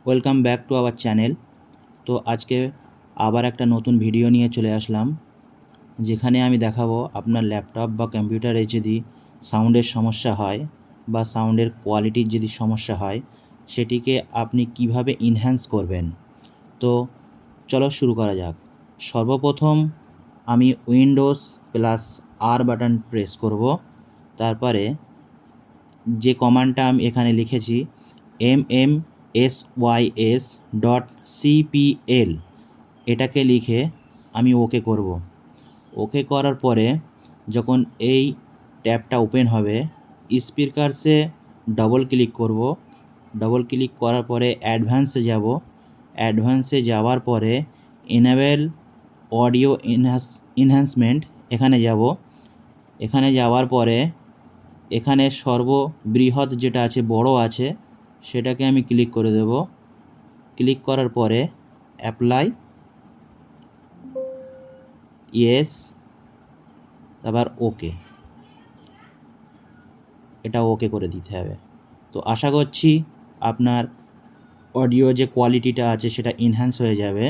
Welcome back to our channel. তো আজকে আবার একটা নতুন ভিডিও নিয়ে চলে আসলাম, যেখানে আমি দেখাবো আপনার ল্যাপটপ বা কম্পিউটারে যদি সাউন্ডের সমস্যা হয় বা সাউন্ডের কোয়ালিটির যদি সমস্যা হয়, সেটিকে আপনি কিভাবে ইনহ্যান্স করবেন। তো চলো শুরু করা যাক। সর্বপ্রথম আমি উইন্ডোজ প্লাস আর বাটন প্রেস করব। তারপরে যে কমান্ডটা আমি এখানে লিখেছি mmsys.cpl, এটাকে লিখে আমি ওকে করব। ওকে করার পরে যখন এই ট্যাবটা ওপেন হবে, স্পিকারসে ডবল ক্লিক করব। ডবল ক্লিক করার পরে অ্যাডভান্সে যাব। অ্যাডভান্সে যাওয়ার পরে এনেবল অডিও এনহ্যান্সমেন্ট এখানে যাব। এখানে যাওয়ার পরে এখানে সর্ববৃহৎ যেটা আছে, বড় আছে, সেটাকে আমি ক্লিক করে দেব। ক্লিক করার পরে অ্যাপ্লাই, ইয়েস, তারপর ওকে, এটা ওকে করে দিতে হবে। তো আশা করছি আপনার অডিও যে কোয়ালিটিটা আছে সেটা এনহ্যান্স হয়ে যাবে।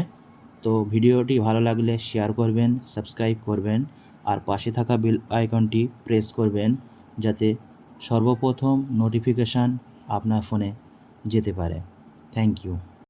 তো ভিডিওটি ভালো লাগলে শেয়ার করবেন, সাবস্ক্রাইব করবেন, আর পাশে থাকা বেল আইকনটি প্রেস করবেন, যাতে সর্বপ্রথম নোটিফিকেশান আপনার ফোনে যেতে পারে। Thank you.